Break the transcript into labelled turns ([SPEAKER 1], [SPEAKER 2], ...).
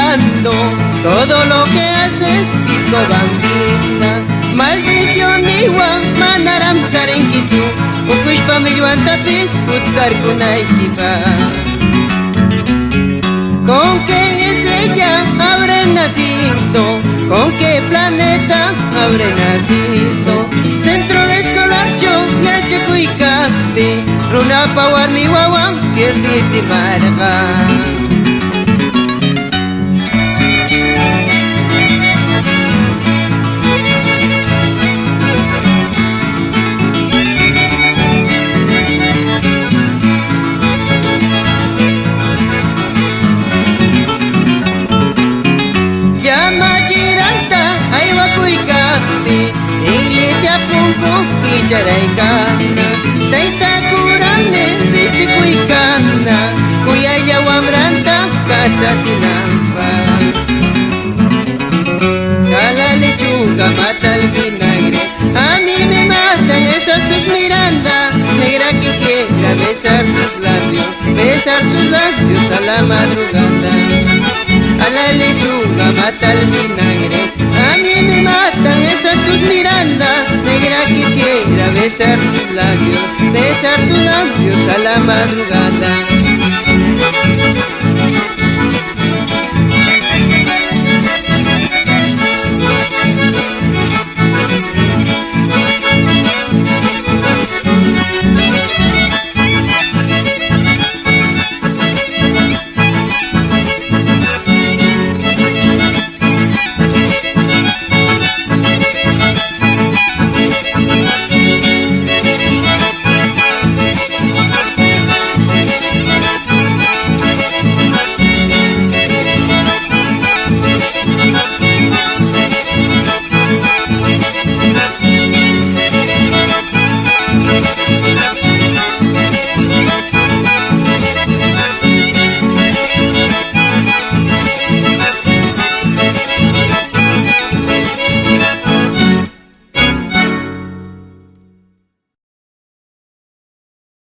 [SPEAKER 1] mirando todo lo que haces, pisco bambina. Maldición igual, manaram karenkichu, ukushpa millwantapi kutskarkunaykipa. ¿Con qué estrella habré nacido? ¿Con qué planeta habré nacido? Centro de escolar yo yachakuykapi, runapa warmi wawan pierditzimarqa. Iglesia punko kicharaykana, tayta kurane vistikuykana, kuyaylla wamranta katsachinanpaq. Cada lechuga mata el vinagre, a mí me matan esas tus mirandas. Negra quisiera besar tus labios a la madrugada. A la lechuga mata el vinagre, a mí me matan esas tus mirandas. Negra quisiera besar tus labios a la madrugada.